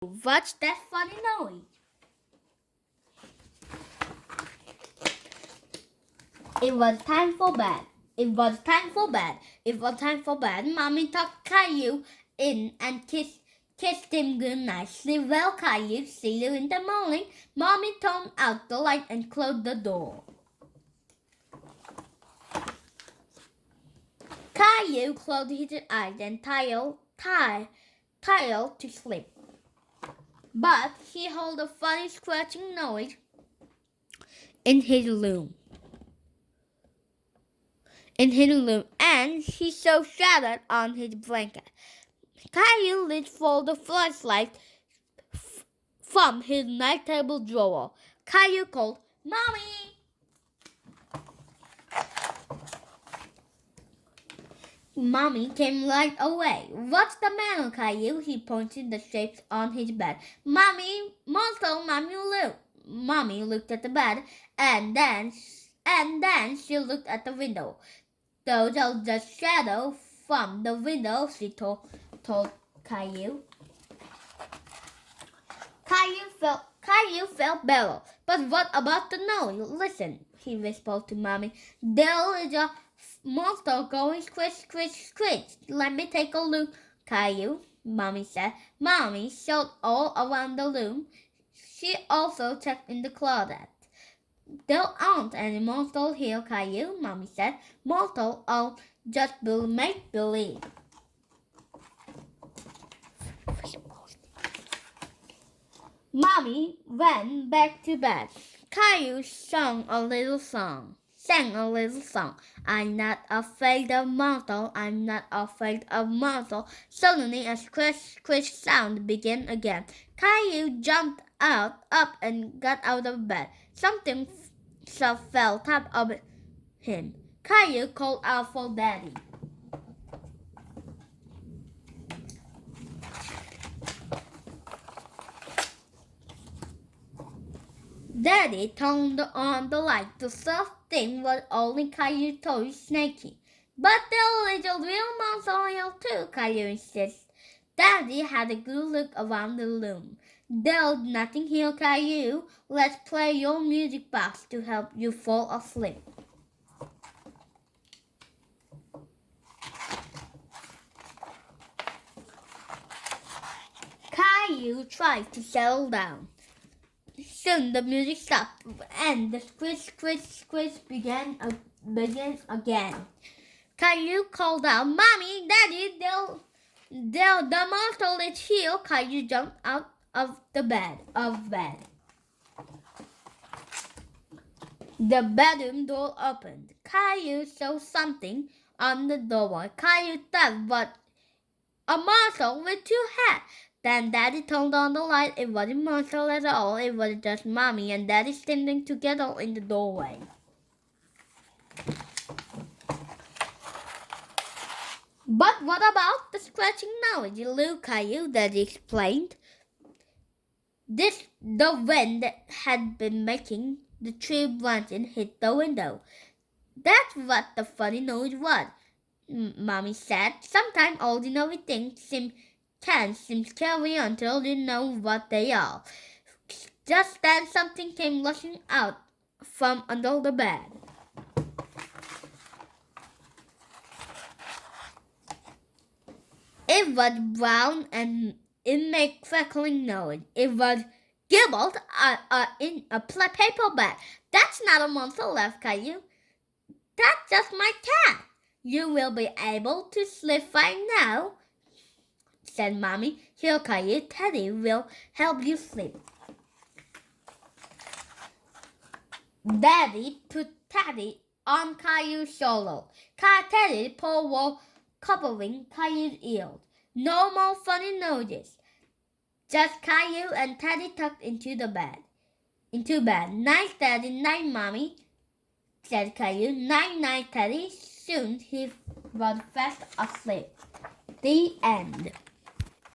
What's that funny noise? It was time for bed. It was time for bed. It was time for bed. Mommy tucked Caillou in and kissed him good night. Sleep well, Caillou. See you in the morning. Mommy turned out the light and closed the door. Caillou closed his eyes and tired to sleep. But he heard a funny scratching noise in his room. And he saw shadows on his blanket. Caillou reached for the flashlight from his night table drawer. Caillou called, "Mommy!" Mommy came right away. "What's the matter, Caillou?" He pointed the shapes on his bed. "Mommy, monster, Mommy, look." Mommy looked at the bed, and then she looked at the window. "Those are just shadows from the window," she told Caillou. Caillou felt better. "But what about the noise? Listen," he whispered to Mommy. "There is a monster going squish, squish, squish. Let me take a look, Caillou," Mommy said. Mommy showed all around the room. She also checked in the closet. "There aren't any monsters here, Caillou," Mommy said. "Monsters are just make-believe." Mommy went back to bed. Caillou sang a little song. "I'm not afraid of monsters. I'm not afraid of monsters." Suddenly a squish, squish sound began again. Caillou jumped up and got out of bed. Something soft fell top of him. Caillou called out for Daddy. Daddy turned on the light. The soft thing was only Caillou toy snaky. "But there is a real monster here too," Caillou insisted. Daddy had a good look around the room. "There's nothing here, Caillou. Let's play your music box to help you fall asleep." Caillou tried to settle down. Soon the music stopped and the squish, squish, squish began again. Caillou called out, "Mommy, Daddy, the monster is here." Caillou jumped out of bed. The bedroom door opened. Caillou saw something on the doorway. Caillou thought, "What? A monster with two heads." Then Daddy turned on the light. It wasn't a monster at all. It was just Mommy and Daddy standing together in the doorway. "But what about the scratching noise?" "Look, Caillou," Daddy explained. The wind had been making the tree branches hit the window. "That's what the funny noise was," Mommy said. "Sometimes ordinary things can seem scary until you know what they are." Just then something came rushing out from under the bed. It was brown and it made crackling noise. It was Gilbert in a paper bag. "That's not a monster," laughed Caillou. "That's just my cat." "You will be able to sleep fine now," said Mommy. "Here, Caillou, Teddy will help you sleep." Daddy put Teddy on Caillou's shoulder. Teddy's paws were covering Caillou's ears. No more funny noises. Just Caillou and Teddy tucked into bed. "Night, Daddy, night, Mommy," said Caillou. "Night, night, Teddy." Soon he was fast asleep. The end.